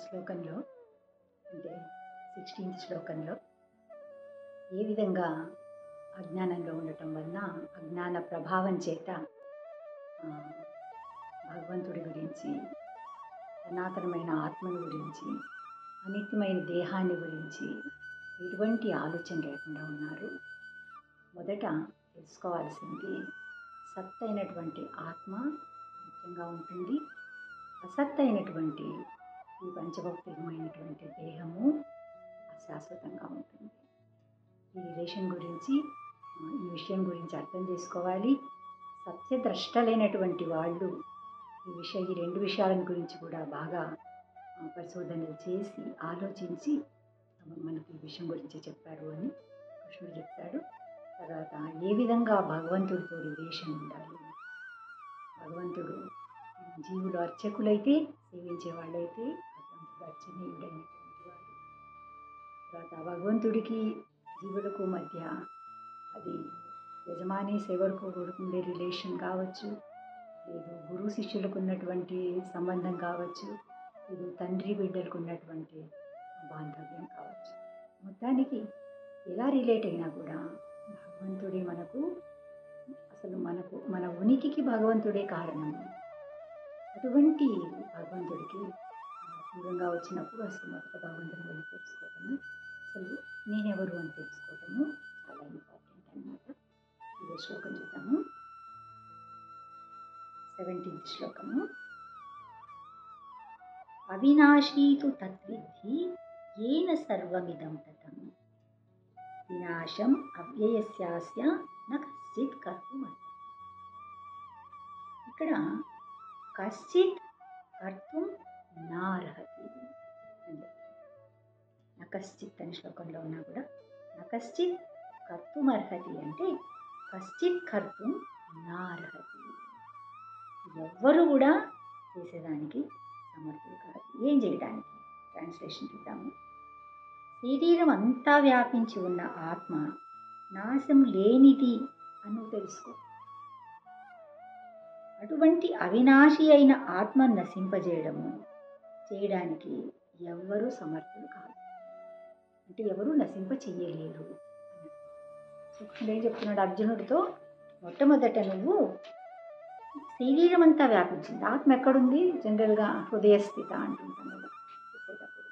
శ్లోకంలో అంటే 16th శ్లోకంలో ఏ విధంగా అజ్ఞానంలో ఉండటం వలన అజ్ఞాన ప్రభావం చేత భగవంతుడి గురించి, సనాతనమైన ఆత్మను గురించి, అనిత్యమైన దేహాన్ని గురించి ఎటువంటి ఆలోచన లేకుండా ఉన్నారు. మొదట తెలుసుకోవాల్సింది సత్ అయినటువంటి ఆత్మ నిత్యంగా ఉంటుంది, అసత్ అయినటువంటి ఈ పంచభౌతికమైనటువంటి దేహము అశాశ్వతంగా ఉంటుంది. ఈ రిలేషన్ గురించి, ఈ విషయం గురించి అర్థం చేసుకోవాలి. సత్యద్రష్టలైనటువంటి వాళ్ళు ఈ రెండు విషయాల గురించి కూడా బాగా పరిశోధనలు చేసి ఆలోచించి మనకి ఈ విషయం గురించి చెప్పారు అని కృష్ణుడు చెప్తాడు. తర్వాత ఏ విధంగా భగవంతుడితో రిలేషన్ ఉండాలి, భగవంతుడు జీవులు అర్చకులైతే, సేవించే వాళ్ళైతే భగవంతుడు అర్చనీయుడైనటువంటి వాడు. తర్వాత భగవంతుడికి జీవులకు మధ్య అది యజమాని సేవకు ఉండే రిలేషన్ కావచ్చు, లేదు గురువు శిష్యులకు ఉన్నటువంటి సంబంధం కావచ్చు, లేదు తండ్రి బిడ్డలకు ఉన్నటువంటి బాంధవ్యం కావచ్చు. మొత్తానికి ఎలా రిలేట్ అయినా కూడా భగవంతుడే అసలు మన ఉనికికి భగవంతుడే కారణం. అటువంటి భగవంతుడికి దూరంగా వచ్చినప్పుడు అసలు మొదట భగవంతుని గురించి తెలుసుకోవటము, అసలు నేనెవరు అని తెలుసుకోవటము చాలా ఇంపార్టెంట్ అన్నమాట. ఇదే శ్లోకం చూద్దాము. 17th శ్లోకము. అవినాశీతు తద్విద్ధి ఏన సర్వమిదం తతం వినాశం అవ్యయస్యాస్య న కశ్చిత్ కర్తుమర్హతి. ఇక్కడ కశ్చిత్ కర్తుం నార్హతి అని చెప్తారు. నకశ్చిత్ అనే శ్లోకంలో ఉన్నా కూడా నకశ్చిత్ కర్తుమర్హతి అంటే కశ్చిత్ కర్తుం నార్హతి. ఎవ్వరు కూడా చేసేదానికి సమర్థులు కాదు. ఏం చేయడానికి? ట్రాన్స్లేషన్ చూద్దాము. శరీరం అంతా వ్యాపించి ఉన్న ఆత్మ నాశం లేనిది అని తెలుసుకో. అటువంటి అవినాశి అయిన ఆత్మను చేయడానికి ఎవ్వరూ సమర్థులు కాదు, అంటే ఎవరు నశింప చెయ్యలేరు. కృష్ణుడు ఏం చెప్తున్నాడు అర్జునుడితో? మొట్టమొదట నువ్వు శరీరం అంతా వ్యాపించింది. ఆత్మ ఎక్కడుంది? జనరల్గా హృదయస్థిత అంటుంటాం కదా చెప్పేటప్పుడు.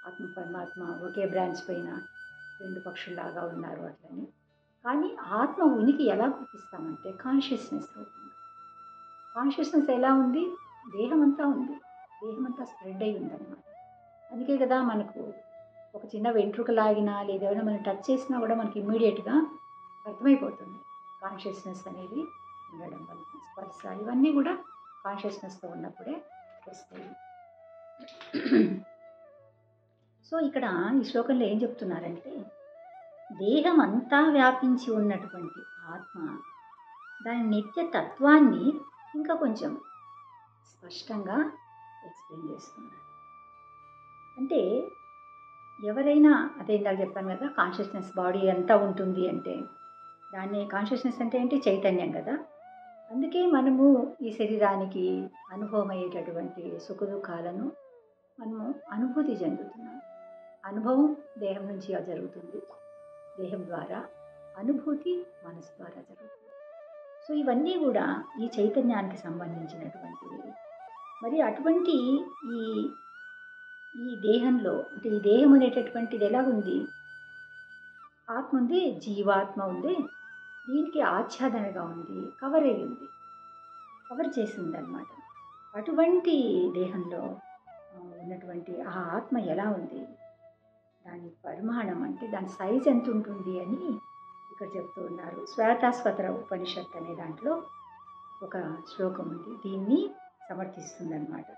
ఆత్మ పరమాత్మ ఒకే బ్రాంచ్ పైన రెండు పక్షుల్లాగా ఉన్నారు అట్లని. కానీ ఆత్మ ఉనికి ఎలా గుర్తిస్తామంటే కాన్షియస్నెస్ రూపంగా. కాన్షియస్నెస్ ఎలా ఉంది? దేహం అంతా ఉంది, దేహం అంతా స్ప్రెడ్ అయి ఉందన్నమాట. అందుకే కదా మనకు ఒక చిన్న వెంట్రుక లాగినా లేదా ఏమైనా మనం టచ్ చేసినా కూడా మనకి ఇమ్మీడియట్గా అర్థమైపోతుంది కాన్షియస్నెస్ అనేది ఉండడం వల్ల. స్పర్శ ఇవన్నీ కూడా కాన్షియస్నెస్తో ఉన్నప్పుడే వస్తాయి. సో ఇక్కడ ఈ శ్లోకంలో ఏం చెప్తున్నారంటే దేహం అంతా వ్యాపించి ఉన్నటువంటి ఆత్మ దాని నిత్య తత్వాన్ని ఇంకా కొంచెం స్పష్టంగా ఎక్స్ప్లెయిన్ చేస్తున్నారు. అంటే ఎవరైనా, అదే ఇందాక చెప్పాను కదా, కాన్షియస్నెస్ బాడీ అంతా ఉంటుంది అంటే దాన్ని కాన్షియస్నెస్ అంటే ఏంటి? చైతన్యం కదా. అందుకే మనము ఈ శరీరానికి అనుభవం అయ్యేటటువంటి సుఖ దుఃఖాలను మనము అనుభూతి చెందుతున్నాం. అనుభవం దేహం నుంచి జరుగుతుంది, దేహం ద్వారా. అనుభూతి మనసు ద్వారా జరుగుతుంది. సో ఇవన్నీ కూడా ఈ చైతన్యానికి సంబంధించినటువంటివి. మరి అటువంటి ఈ దేహంలో, అంటే ఈ దేహం అనేటటువంటిది ఎలా ఉంది? ఆత్మ ఉంది, జీవాత్మ ఉంది, దీనికి ఆచ్ఛాదనగా ఉంది, కవర్ అయి ఉంది, కవర్ చేసి ఉందన్నమాట. అటువంటి దేహంలో ఉన్నటువంటి ఆ ఆత్మ ఎలా ఉంది, దాని పరిమాణం అంటే దాని సైజ్ ఎంత ఉంటుంది అని ఇక్కడ చెప్తూ ఉన్నారు. శ్వేతాశ్వతర ఉపనిషత్ అనే దాంట్లో ఒక శ్లోకం ఉంది, దీన్ని సమర్థిస్తుందన్నమాట.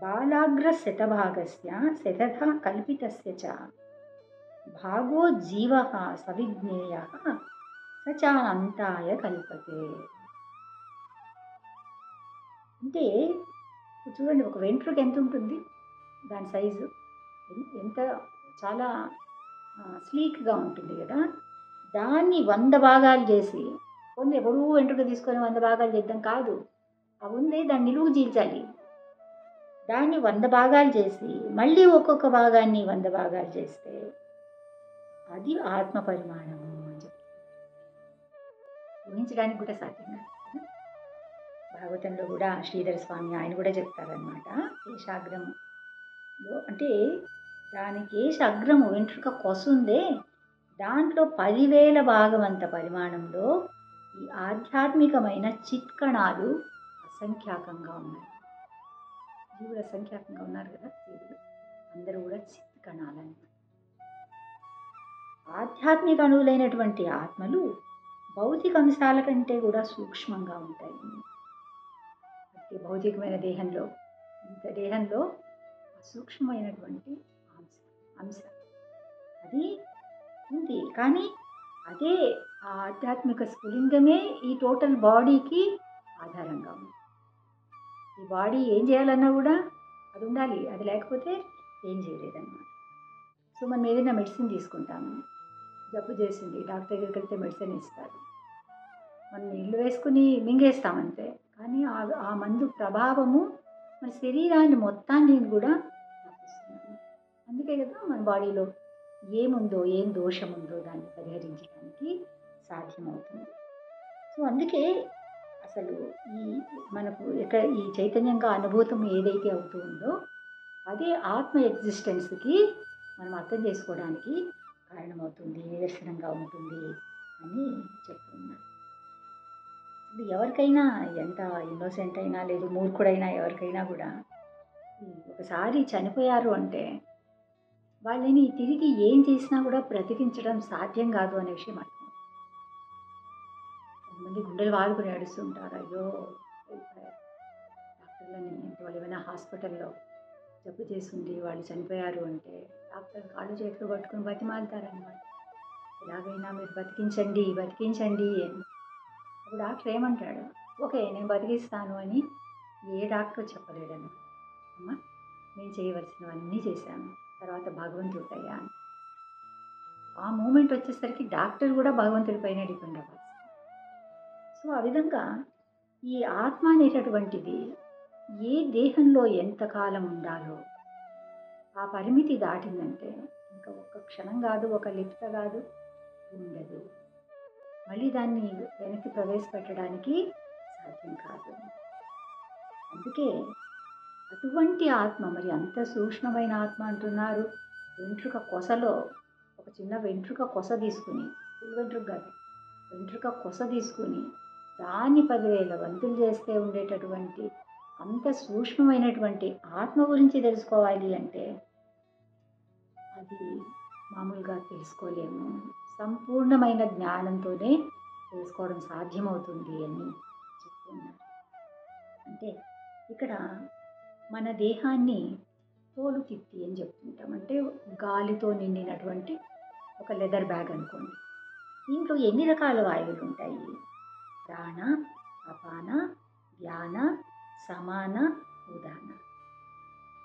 బాలాగ్ర శతభాగస్య శతథా కల్పితస్య చ భాగో జీవః సవిజ్ఞేయః స చ అంతాయ కల్పతే. అంటే చూడండి, ఒక వెంట్రుక ఎంత ఉంటుంది, దాని సైజు ఎంత చాలా స్లీక్గా ఉంటుంది కదా. దాన్ని 100 భాగాలు చేసి, కొన్ని ఎప్పుడూ వెంట్రుక తీసుకొని 100 భాగాలు చేద్దాం కాదు, అవి ఉంది దాన్ని నిలువు చీల్చాలి. దాన్ని 100 భాగాలు చేసి మళ్ళీ ఒక్కొక్క భాగాన్ని 100 భాగాలు చేస్తే అది ఆత్మ పరిమాణము అని చెప్పి ఊహించడానికి కూడా సాధ్యం కాదు. భాగవతంలో కూడా శ్రీధర స్వామి ఆయన కూడా చెప్తారనమాట. కేశాగ్రములో అంటే దాని కేశాగ్రము వెంట్రుక కొసుందే దాంట్లో 10,000 భాగం అంత పరిమాణంలో ఈ ఆధ్యాత్మికమైన చిత్కణాలు అసంఖ్యాకంగా ఉన్నాయి. జీవులు అసంఖ్యాకంగా ఉన్నారు కదా, జీవులు అందరూ కూడా చిత్కణాలన్నమాట. ఆధ్యాత్మిక అణువులైనటువంటి ఆత్మలు భౌతిక అంశాల కంటే కూడా సూక్ష్మంగా ఉంటాయి. అంటే భౌతికమైన దేహంలో సూక్ష్మమైనటువంటి అంశ అది ఉంది. కానీ అదే ఆ ఆధ్యాత్మిక స్ఫులింగమే ఈ టోటల్ బాడీకి ఆధారంగా ఉంది. ఈ బాడీ ఏం చేయాలన్నా కూడా అది ఉండాలి, అది లేకపోతే ఏం చేయలేదన్నమాట. సో మనం ఏదైనా మెడిసిన్ తీసుకుంటాము, జబ్బు చేసింది, డాక్టర్ దగ్గరికి వెళ్తే మెడిసిన్ ఇస్తారు, మనం నీళ్ళు వేసుకుని మింగేస్తామంతే. కానీ ఆ మందు ప్రభావము మన శరీరాన్ని మొత్తాన్ని కూడా తప్పిస్తుంది. అందుకే కదా మన బాడీలో ఏముందో, ఏం దోషం ఉందో దాన్ని పరిహరించడానికి సాధ్యమవుతుంది. సో అందుకే అసలు మనకు ఈ చైతన్యంగా అనుభూతం ఏదైతే అవుతూ ఉందో అదే ఆత్మ ఎగ్జిస్టెన్స్కి మనం అర్థం చేసుకోవడానికి కారణమవుతుంది, నిదర్శనంగా ఉంటుంది అని చెప్తున్నారు. ఎవరికైనా ఎంత ఇన్నోసెంట్ అయినా లేదు మూర్ఖుడైనా ఎవరికైనా కూడా ఒకసారి చనిపోయారు అంటే వాళ్ళని తిరిగి ఏం చేసినా కూడా బ్రతికించడం సాధ్యం కాదు అనే విషయం అర్థం. కొంతమంది గుండెలు బాదుకుని ఏడుస్తుంటారు, అయ్యో డాక్టర్లని, అంటే వాళ్ళు ఏమైనా హాస్పిటల్లో జబ్బు చేసింది వాళ్ళు చనిపోయారు అంటే డాక్టర్ కాళ్ళు చేతులు పట్టుకుని బతిమాలుతారనమాట. ఎలాగైనా మీరు బతికించండి అని. అప్పుడు డాక్టర్ ఏమంటాడు, ఓకే నేను బతికిస్తాను అని ఏ డాక్టర్ చెప్పలేడన్నమాట. అమ్మ నేను చేయవలసినవన్నీ చేశాను, తర్వాత భగవంతుడికయ్యా అని. ఆ మూమెంట్ వచ్చేసరికి డాక్టర్ కూడా భగవంతుడి పైన డిపెండ్ అవ్వాలి. సో ఆ విధంగా ఈ ఆత్మ అనేటటువంటిది ఏ దేహంలో ఎంతకాలం ఉండాలో ఆ పరిమితి దాటిందంటే ఇంకా ఒక్క క్షణం కాదు, ఒక లిప్త కాదు, ఉండదు. మళ్ళీ దాన్ని వెనక్కి ప్రవేశపెట్టడానికి సాధ్యం కాదు. అందుకే అటువంటి ఆత్మ, మరి అంత సూక్ష్మమైన ఆత్మ అంటున్నారు. వెంట్రుక కొసలో ఒక చిన్న వెంట్రుక కొస తీసుకుని, వెంట్రుక కాదు, వెంట్రుక కొస తీసుకుని దాన్ని 10,000 వంతులు చేస్తే ఉండేటటువంటి అంత సూక్ష్మమైనటువంటి ఆత్మ గురించి తెలుసుకోవాలి అంటే అది మామూలుగా తెలుసుకోలేము. సంపూర్ణమైన జ్ఞానంతోనే తెలుసుకోవడం సాధ్యమవుతుంది అని చెప్తున్నారు. అంటే ఇక్కడ మన దేహాన్ని తోలు తిత్తి అని చెప్తుంటాం. అంటే గాలితో నిండినటువంటి ఒక లెదర్ బ్యాగ్ అనుకోండి. దీంట్లో ఎన్ని రకాల వాయువులు ఉంటాయి? ప్రాణ, అపాన, ధ్యాన, సమాన, ఉదాన.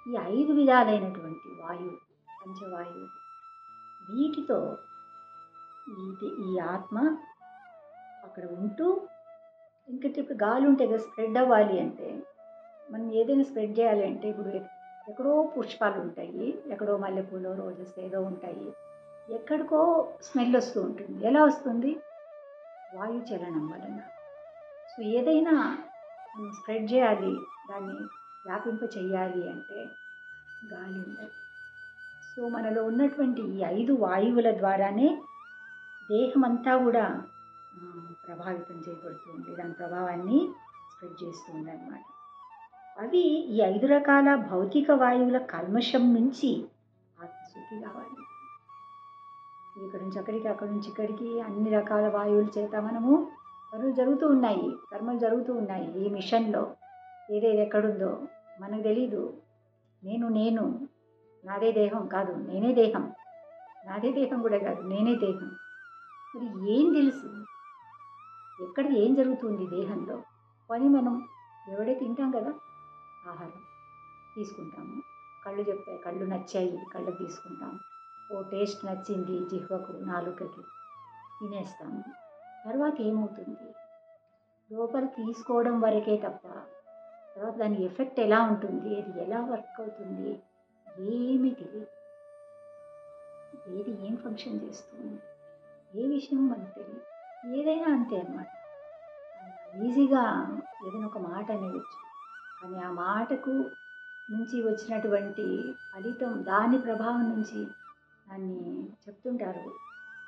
ఈ 5 విధాలైనటువంటి వాయువు, పంచవాయువు, వీటితో ఈ ఆత్మ అక్కడ ఉంటూ, ఇంకటి ఇప్పుడు గాలి ఉంటే కదా స్ప్రెడ్ అవ్వాలి అంటే, మనం ఏదైనా స్ప్రెడ్ చేయాలి అంటే ఇప్పుడు ఎక్కడో పుష్పాలు ఉంటాయి, ఎక్కడో మల్లెపూలు, రోజెస్ ఏదో ఉంటాయి, ఎక్కడికో స్మెల్ వస్తూ ఉంటుంది. ఎలా వస్తుంది? వాయు చలనం వలన. సో ఏదైనా మనం స్ప్రెడ్ చేయాలి, దాన్ని వ్యాపింప చెయ్యాలి అంటే గాలి ఉండాలి. సో మనలో ఉన్నటువంటి ఈ 5 వాయువుల ద్వారానే దేహం అంతా కూడా ప్రభావితం చేయబడుతుంది, దాని ప్రభావాన్ని స్ప్రెడ్ చేస్తుంది అన్నమాట. అవి ఈ 5 రకాల భౌతిక వాయువుల కల్మషం నుంచి ఆత్మశుద్ధి కావాలి. ఇక్కడ నుంచి అక్కడికి, అక్కడి నుంచి ఇక్కడికి అన్ని రకాల వాయువుల చేత మనము పనులు జరుగుతూ ఉన్నాయి, కర్మలు జరుగుతూ ఉన్నాయి. ఈ మిషన్లో ఏదేది ఎక్కడుందో మనకు తెలీదు. నేను నాదే దేహం కాదు, నేనే దేహం, నాదే దేహం కూడా కాదు, నేనే దేహం. మరి ఏం తెలుసు ఎక్కడ ఏం జరుగుతుంది దేహంలో? పని మనం ఎవడే తింటాం కదా, ఆహారం తీసుకుంటాము, కళ్ళు చెప్తాయి, కళ్ళు నచ్చాయి, కళ్ళకు తీసుకుంటాం. ఓ టేస్ట్ నచ్చింది జిహ్వకు, నాలుకకి, తినేస్తాము. తర్వాత ఏమవుతుంది? లోపల తీసుకోవడం వరకే తప్ప తర్వాత దాని ఎఫెక్ట్ ఎలా ఉంటుంది, అది ఎలా వర్క్ అవుతుంది, ఏమీ తెలియదు. ఏది ఏం ఫంక్షన్ చేస్తుంది, ఏ విషయం మనకు తెలియదు. ఏదైనా అంతే అన్నమాట. ఈజీగా ఏదైనా ఒక మాట అనేయచ్చు, కానీ ఆ మాటకు నుంచి వచ్చినటువంటి ఫలితం, దాని ప్రభావం నుంచి దాన్ని చెప్తుంటారు.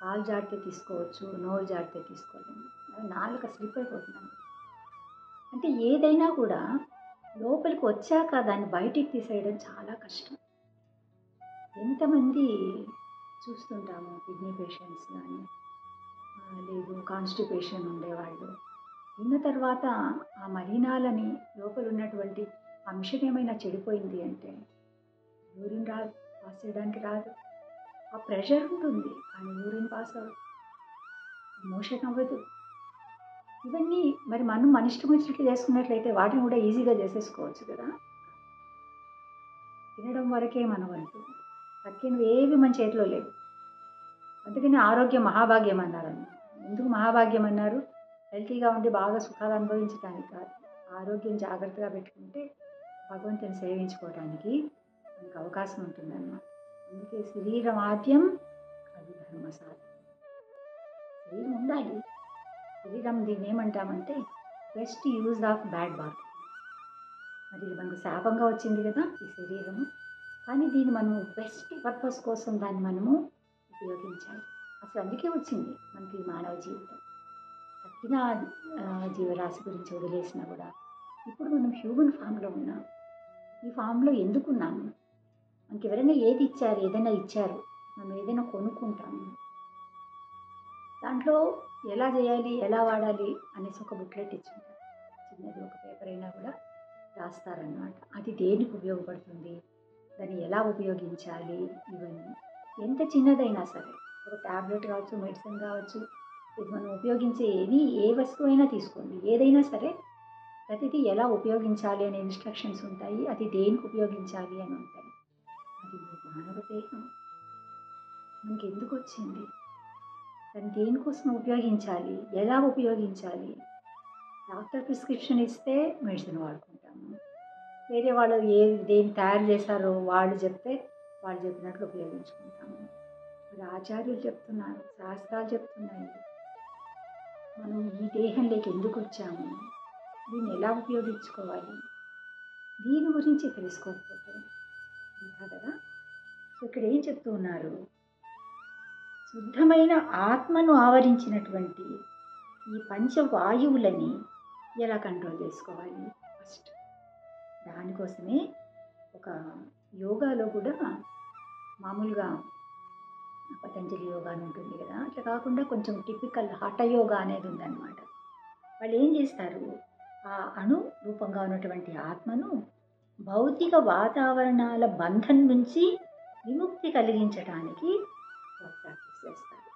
కాలు జారితే తీసుకోవచ్చు, నోరు జారితే తీసుకోలేము, నాలుక స్లిప్ అయిపోతున్నాను. అంటే ఏదైనా కూడా లోపలికి వచ్చాక దాన్ని బయటికి తీసేయడం చాలా కష్టం. ఎంతమంది చూస్తుంటాము, కిడ్నీ పేషెంట్స్ కానీ, లేదు కాన్స్టిపేషన్ ఉండేవాళ్ళు, తిన్న తర్వాత ఆ మలినాలని, లోపల ఉన్నటువంటి అంశం ఏమైనా చెడిపోయింది అంటే యూరిన్ రాదు, పాస్ చేయడానికి రాదు. ఆ ప్రెషర్ ఉంటుంది కానీ యూరిన్ పాస్ అవ్వదు, మోషన్ అవ్వదు. ఇవన్నీ మరి మనం మన ఇష్టం వచ్చినట్లు చేసుకున్నట్లయితే వాటిని కూడా ఈజీగా చేసేసుకోవచ్చు కదా. తినడం వరకే మన వంతు, తక్కినవి ఏవి మన చేతిలో లేవు. అందుకని ఆరోగ్యం మహాభాగ్యం అన్నారు. ఎందుకు మహాభాగ్యం అన్నారు? హెల్తీగా ఉండి బాగా సుఖాలు అనుభవించడానికి కాదు, ఆరోగ్యం జాగ్రత్తగా పెట్టుకుంటే భగవంతుని సేవించుకోవడానికి మనకు అవకాశం ఉంటుందన్నమాట. అందుకే శరీరం ఆద్యం అది ధర్మ సాధన. శరీరం ఉండాలి. శరీరం దీన్ని ఏమంటామంటే best use of bad bath. మరి ఇది మనకు శాపంగా వచ్చింది కదా ఈ శరీరము, కానీ దీన్ని మనము బెస్ట్ పర్పస్ కోసం దాన్ని మనము ఉపయోగించాలి. అసలు అందుకే వచ్చింది మనకి ఈ మానవ జీవితం. తక్కిన జీవరాశి గురించి వదిలేసినా కూడా ఇప్పుడు మనం హ్యూమన్ ఫామ్లో ఉన్నాం. ఈ ఫామ్లో ఎందుకున్నాము? మనకి ఎవరైనా ఏది ఇచ్చారు, ఏదైనా ఇచ్చారు, మనం ఏదైనా కొనుక్కుంటాము, దాంట్లో ఎలా చేయాలి, ఎలా వాడాలి అనేసి ఒక బుక్లెట్ ఇచ్చింటారు. చిన్నది ఒక పేపర్ అయినా కూడా రాస్తారన్నమాట. అది దేనికి ఉపయోగపడుతుంది, దాన్ని ఎలా ఉపయోగించాలి, ఇవన్నీ ఎంత చిన్నదైనా సరే, ఒక ట్యాబ్లెట్ కావచ్చు, మెడిసిన్ కావచ్చు, ఇది మనం ఉపయోగించే ఏ వస్తువు అయినా తీసుకోండి, ఏదైనా సరే ప్రతిదీ ఎలా ఉపయోగించాలి అనే ఇన్స్ట్రక్షన్స్ ఉంటాయి. అది దేనికి ఉపయోగించాలి అని ఉంటాయి. అది మానవ దేహం మనకి ఎందుకు వచ్చింది, దాన్ని దేనికోసం ఉపయోగించాలి, ఎలా ఉపయోగించాలి. డాక్టర్ ప్రిస్క్రిప్షన్ ఇస్తే మెడిసిన్ వాడుకుంటాము, వేరే వాళ్ళు దేన్ని తయారు చేశారో వాళ్ళు చెప్తే వాళ్ళు చెప్పినట్లు ఉపయోగించుకుంటాము. మరి ఆచార్యులు చెప్తున్నారు, శాస్త్రాలు చెప్తున్నాయి, మనం ఈ దేహంలోకి ఎందుకు వచ్చాము, దీన్ని ఎలా ఉపయోగించుకోవాలి, దీని గురించి తెలుసుకోకపోతే అంతా కదా. సో ఇక్కడ ఏం చెప్తూ ఉన్నారు, శుద్ధమైన ఆత్మను ఆవరించినటువంటి ఈ పంచవాయువులని ఎలా కంట్రోల్ చేసుకోవాలి ఫస్ట్. దానికోసమే ఒక యోగాలో కూడా మామూలుగా పతంజలి యోగా అని ఉంటుంది కదా, అట్లా కాకుండా కొంచెం టిపికల్ హఠ యోగా అనేది ఉందన్నమాట. వాళ్ళు ఏం చేస్తారు, ఆ అణు రూపంగా ఉన్నటువంటి ఆత్మను భౌతిక వాతావరణాల బంధం నుంచి విముక్తి కలిగించడానికి ప్రాక్టీస్ చేస్తారు.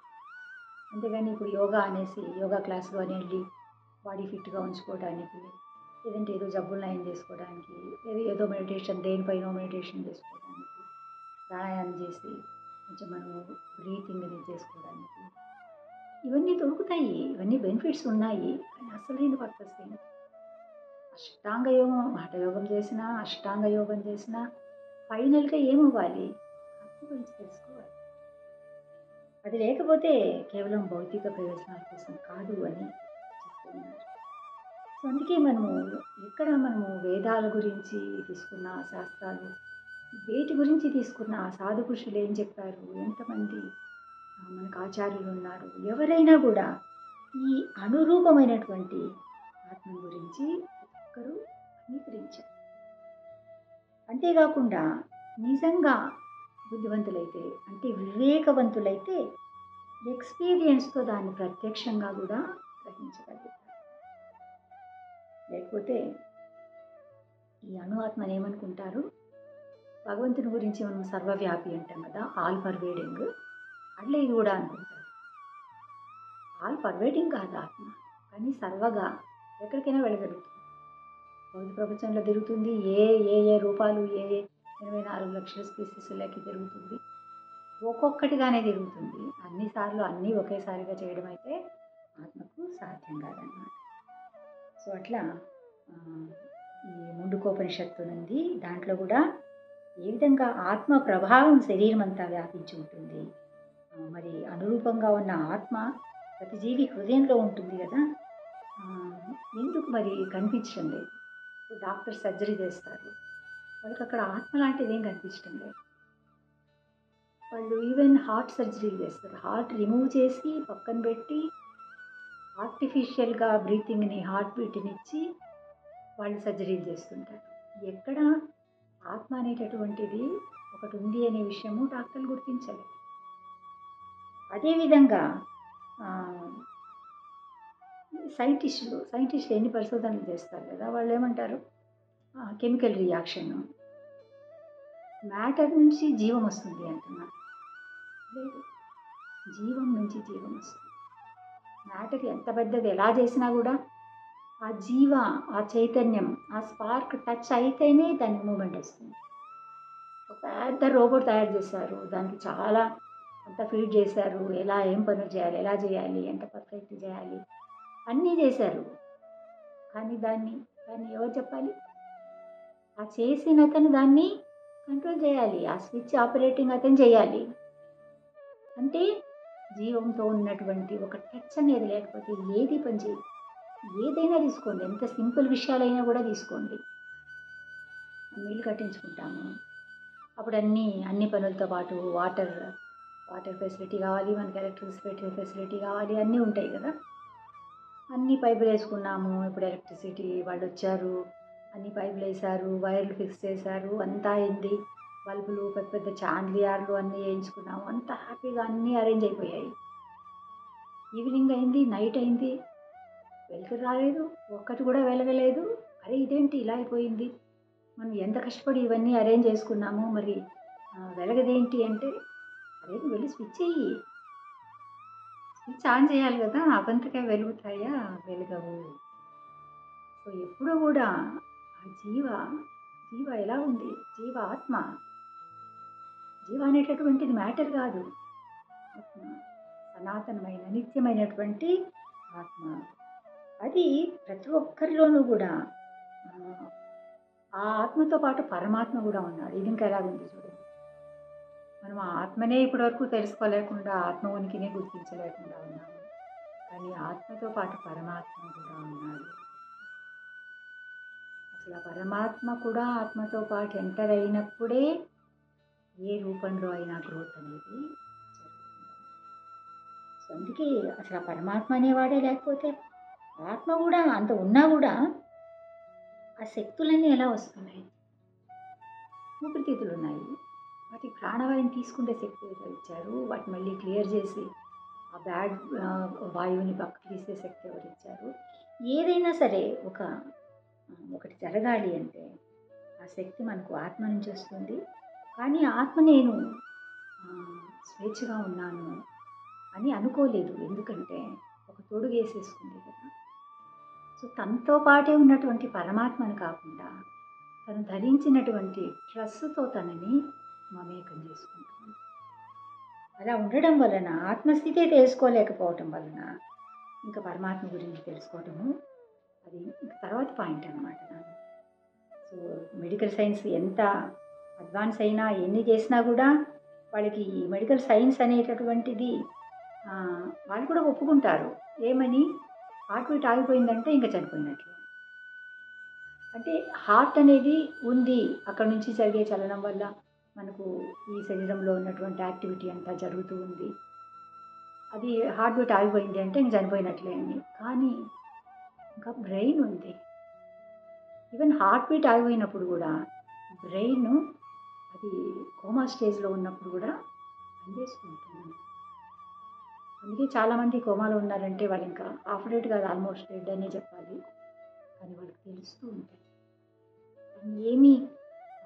అంతేగాని ఇప్పుడు యోగా అనేసి యోగా క్లాసులో అని వెళ్ళి బాడీ ఫిట్గా ఉంచుకోవడానికి, లేదంటే ఏదో జబ్బులు నయం చేసుకోవడానికి, ఏదో మెడిటేషన్, దేనిపైనో మెడిటేషన్ చేసుకోవడానికి, ప్రాణాయామం చేసి కొంచెం మనము బ్రీతింగ్ అనేది చేసుకోవడానికి, ఇవన్నీ దొరుకుతాయి, ఇవన్నీ బెనిఫిట్స్ ఉన్నాయి. కానీ అసలైన పర్పస్ ఏంటి? అష్టాంగ యోగం, హఠయోగం చేసినా, అష్టాంగ యోగం చేసినా ఫైనల్గా ఏమవ్వాలి, ఆత్మ గురించి తెలుసుకోవాలి. అది లేకపోతే కేవలం భౌతిక ప్రయోజనాల కోసం కాదు అని చెప్తున్నారు. సో అందుకే మనము వేదాల గురించి తీసుకున్న శాస్త్రాలు, వేటి గురించి తీసుకున్న సాధు పురుషులు ఏం చెప్పారు, ఎంతమంది మనకు ఆచార్యులు ఉన్నారు, ఎవరైనా కూడా ఈ అనురూపమైనటువంటి ఆత్మ గురించి ఒక్కరూ అంగీకరించారు. అంతేకాకుండా నిజంగా బుద్ధివంతులైతే, అంటే వివేకవంతులైతే ఎక్స్పీరియన్స్తో దాన్ని ప్రత్యక్షంగా కూడా గ్రహించగలుగుతారు. లేకపోతే ఈ అణు ఆత్మని ఏమనుకుంటారు, భగవంతుని గురించి మనం సర్వవ్యాపి అంటాం కదా, ఆల్ పర్వేడింగ్, అట్లా ఇది కూడా అనుకుంటారు. ఆల్ పర్వేడింగ్ కాదు ఆత్మ, కానీ సర్వగా ఎక్కడికైనా వెళ్ళగలుగుతుంది. భౌతిక ప్రపంచంలో తిరుగుతుంది, ఏ రూపాలు, 24 లక్షల స్పీసీస్లోకి తిరుగుతుంది, ఒక్కొక్కటిగానే తిరుగుతుంది. అన్నిసార్లు అన్నీ ఒకేసారిగా చేయడం అయితే ఆత్మకు సాధ్యం కాదన్నమాట. సో అట్లా ఈ ముండుకోపనిషత్తు ఉంది. దాంట్లో కూడా ఏ విధంగా ఆత్మ ప్రభావం శరీరం అంతా వ్యాపించి ఉంటుంది. మరి అనురూపంగా ఉన్న ఆత్మ ప్రతి జీవి హృదయంలో ఉంటుంది కదా. ఎందుకు మరి కనిపించడం లేదు? డాక్టర్ సర్జరీ చేస్తారు, వాళ్ళకి అక్కడ ఆత్మ లాంటిది ఏం కనిపించడం లేదు. వాళ్ళు ఈవెన్ హార్ట్ సర్జరీలు చేస్తారు, హార్ట్ రిమూవ్ చేసి పక్కన పెట్టి ఆర్టిఫిషియల్గా బ్రీతింగ్ని, హార్ట్ బీట్ని ఇచ్చి వాళ్ళు సర్జరీలు చేస్తుంటారు. ఎక్కడ ఆత్మ అనేటటువంటిది ఒకటి ఉంది అనే విషయము డాక్టర్లు గుర్తించాలి. అదేవిధంగా సైంటిస్టులు ఎన్ని పరిశోధనలు చేస్తారు కదా, వాళ్ళు ఏమంటారు, కెమికల్ రియాక్షన్, మ్యాటర్ నుంచి జీవం వస్తుంది అంటున్నారు. లేదు, జీవం నుంచి జీవం వస్తుంది. మ్యాటర్ ఎంత పెద్దది ఎలా చేసినా కూడా ఆ ఆ చైతన్యం, ఆ స్పార్క్ టచ్ అయితేనే దానికి మూమెంట్ వస్తుంది. ఒక పెద్ద రోబోట్ తయారు చేశారు, దానికి చాలా అంత ఫీడ్ చేశారు, ఏం పనులు చేయాలి, ఎలా చేయాలి, ఎంత పర్ఫెక్ట్ చేయాలి, అన్నీ చేశారు. కానీ దాన్ని ఎవరు చెప్పాలి? ఆ చేసిన అతను దాన్ని కంట్రోల్ చేయాలి, ఆ స్విచ్ ఆపరేటింగ్ అతను చేయాలి. అంటే జీవంతో ఉన్నటువంటి ఒక టచ్ అనేది లేకపోతే ఏది పనిచేయదు. ఏదైనా తీసుకోండి, ఎంత సింపుల్ విషయాలైనా కూడా తీసుకోండి. నీళ్ళు కట్టించుకుంటాము, అప్పుడు అన్ని పనులతో పాటు వాటర్ ఫెసిలిటీ కావాలి, మనకి ఎలక్ట్రిసిటీ ఫెసిలిటీ కావాలి, అన్నీ ఉంటాయి కదా. అన్ని పైపులు వేసుకున్నాము, ఇప్పుడు ఎలక్ట్రిసిటీ వాళ్ళు వచ్చారు, అన్ని పైపులు వేశారు, వైర్లు ఫిక్స్ చేశారు, అంతా అయింది, బల్బులు, పెద్ద పెద్ద చాంద్లియార్లు అన్నీ వేయించుకున్నాము, అంత హ్యాపీగా అన్నీ అరేంజ్ అయిపోయాయి. ఈవినింగ్ అయింది, నైట్ అయింది, వెలుతురు రాలేదు, ఒక్కటి కూడా వెలగలేదు. అరే ఇదేంటి ఇలా అయిపోయింది, మనం ఎంత కష్టపడి ఇవన్నీ అరేంజ్ చేసుకున్నాము, మరి వెలగదేంటి అంటే, అదే వెళ్ళి స్విచ్ చెయ్యి, స్విచ్ ఆన్ చేయాలి కదా, అవంతకే వెలుగుతాయా? వెలుగవు. సో ఎప్పుడు కూడా ఆ జీవ ఎలా ఉంది? ఆత్మ అనేటటువంటిది మ్యాటర్ కాదు, ఆత్మ సనాతనమైన నిత్యమైనటువంటి ఆత్మ. అది ప్రతి ఒక్కరిలోనూ కూడా ఆ ఆత్మతో పాటు పరమాత్మ కూడా ఉన్నాడు. ఇది ఇంకా ఎలాగుంది చూడండి. మనం ఆ ఆత్మనే ఇప్పటివరకు తెలుసుకోలేకుండా, ఆత్మ ఉనికినే గుర్తించలేకుండా ఉన్నాము, కానీ ఆత్మతో పాటు పరమాత్మ కూడా ఉన్నాడు. అసలు ఆ పరమాత్మ కూడా ఆత్మతో పాటు ఎంటర్ అయినప్పుడే ఏ రూపంలో అయినా గ్రోత్ అనేది జరుగుతుంది. సో అందుకే అసలు ఆ పరమాత్మ అనేవాడే లేకపోతే, ఆత్మ కూడా అంత ఉన్నా కూడా ఆ శక్తులన్నీ ఎలా వస్తున్నాయి? ఊపిరితిత్తులు ఉన్నాయి, వాటి ప్రాణవాయువుని తీసుకుంటే శక్తి ఇచ్చారు, వాటి మళ్ళీ క్లియర్ చేసి ఆ బ్యాడ్ వాయువుని పక్కకు తీసే శక్తి ఎవరు ఇచ్చారు? ఏదైనా సరే ఒకటి జరగాలి అంటే ఆ శక్తి మనకు ఆత్మ నుంచి వస్తుంది. కానీ ఆత్మ నేను స్వేచ్ఛగా ఉన్నాను అని అనుకోలేదు, ఎందుకంటే ఒక తొడుగు వేసేసుకుంది కదా. సో తనతో పాటే ఉన్నటువంటి పరమాత్మను కాకుండా తను ధరించినటువంటి డ్రెస్సుతో తనని మమేకం చేసుకుంటాను. అలా ఉండడం వలన ఆత్మస్థితే తెలుసుకోలేకపోవటం వలన ఇంకా పరమాత్మ గురించి తెలుసుకోవటము అది ఇంకా తర్వాత పాయింట్ అనమాట. సో మెడికల్ సైన్స్ ఎంత అడ్వాన్స్ అయినా, ఎన్ని చేసినా కూడా వాళ్ళకి మెడికల్ సైన్స్ అనేటటువంటిది వాళ్ళు కూడా ఒప్పుకుంటారు. ఏమని? హార్ట్ బీట్ ఆగిపోయిందంటే ఇంకా చనిపోయినట్లే. అంటే హార్ట్ అనేది ఉంది, అక్కడ నుంచి జరిగే చలనం వల్ల మనకు ఈ శరీరంలో ఉన్నటువంటి యాక్టివిటీ అంతా జరుగుతూ ఉంది, అది హార్ట్ బీట్ ఆగిపోయింది అంటే ఇంక చనిపోయినట్లే అని. కానీ ఇంకా బ్రెయిన్ ఉంది. ఈవెన్ హార్ట్ బీట్ ఆగిపోయినప్పుడు కూడా బ్రెయిన్ అది కోమా స్టేజ్లో ఉన్నప్పుడు కూడా పనిచేస్తూ ఉంటుంది. అందుకే చాలామంది కోమాలో ఉన్నారంటే వాళ్ళు ఇంకా హాఫ్ డెడ్ కాదు, ఆల్మోస్ట్ డెడ్ అనే చెప్పాలి. కానీ వాళ్ళకి తెలుస్తూ ఉంటాయి ఏమీ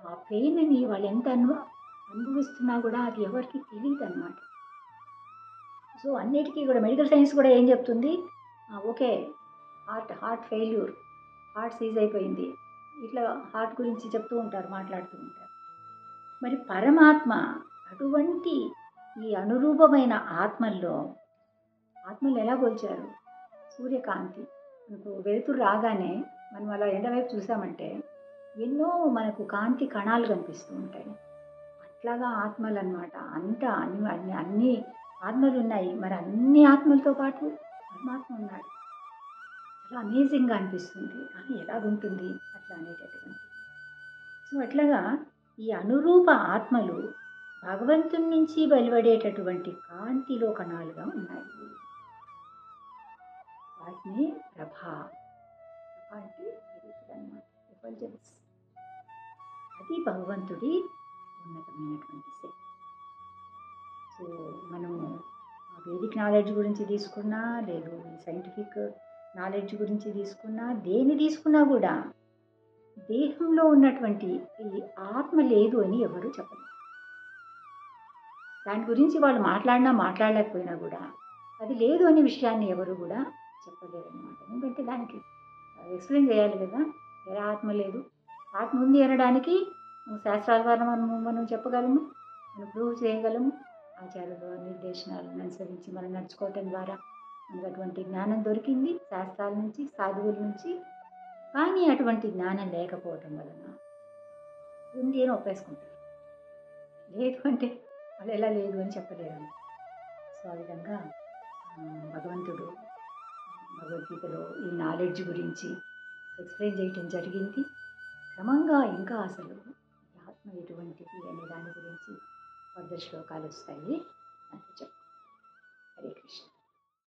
ఆ పెయిన్ని వాళ్ళు ఎంత అనుభవిస్తున్నా కూడా అది ఎవరికి తెలియదు అన్నమాట. సో అన్నిటికీ కూడా మెడికల్ సైన్స్ కూడా ఏం చెప్తుంది? Okay, heart failure, heart seize అయిపోయింది, ఇట్లా హార్ట్ గురించి చెప్తూ ఉంటారు, మాట్లాడుతూ ఉంటారు. మరి పరమాత్మ అటువంటి ఈ అనురూపమైన ఆత్మలు ఎలా పోల్చారు? సూర్యకాంతి, మనకు వెలుతురు రాగానే మనం అలా ఎండవైపు చూసామంటే ఎన్నో మనకు కాంతి కణాలు కనిపిస్తూ ఉంటాయి. అట్లాగా ఆత్మలు అనమాట. అంతా అన్ని ఆత్మలు ఉన్నాయి. మరి అన్ని ఆత్మలతో పాటు పరమాత్మ ఉన్నాడు. చాలా అమేజింగ్‌గా అనిపిస్తుంది. కానీ ఎలాగుంటుంది అట్లా అనేటటువంటి. సో, అట్లాగా ఈ అనురూప ఆత్మలు భగవంతుని నుంచి వెలువడేటటువంటి కాంతిలో కణాలుగా ఉన్నాయి. వాటిని ప్రభ. ప్రభ అంటే వెలుతురన్నమాట. ఎఫల్జెన్స్. అది భగవంతుడి ఉన్నతమైనటువంటి శక్తి. సో, మనము వేదిక్ నాలెడ్జ్ గురించి తీసుకున్నా, లేదు సైంటిఫిక్ నాలెడ్జ్ గురించి తీసుకున్నా, దేన్ని తీసుకున్నా కూడా దేహంలో ఉన్నటువంటి ఈ ఆత్మ లేదు అని ఎవరు చెప్పలేరు. దాని గురించి వాళ్ళు మాట్లాడినా, మాట్లాడలేకపోయినా కూడా అది లేదు అనే విషయాన్ని ఎవరు కూడా చెప్పలేరనమాట. ఎందుకంటే దానికి ఎక్స్‌ప్లెయిన్ చేయాలి కదా! ఎలా ఆత్మ లేదు? ఆత్మ ఉంది అనడానికి శాస్త్రాల ద్వారా మనం చెప్పగలము. మనం ప్రూవ్ చేయగలము. ఆచార్యుల నిర్దేశనాలను అనుసరించి మనం నడుచుకోవటం ద్వారా మనకు అటువంటి జ్ఞానం దొరికింది. శాస్త్రాల నుంచి, సాధువుల నుంచి. కానీ అటువంటి జ్ఞానం లేకపోవటం వలన ఉంది అని ఒప్పేసుకుంటారు. లేదు అంటే వాళ్ళు ఎలా లేదు అని చెప్పలేరు. సో, ఆ విధంగా భగవంతుడు భగవద్గీతలో ఈ నాలెడ్జ్ గురించి ఎక్స్‌ప్లెయిన్ చేయటం జరిగింది. క్రమంగా ఇంకా అసలు ఈ ఆత్మ ఎటువంటిది అనే దాని గురించి ఫర్దర్ శ్లోకాలు వస్తాయి. అంతే చెప్పు. హరే కృష్ణ.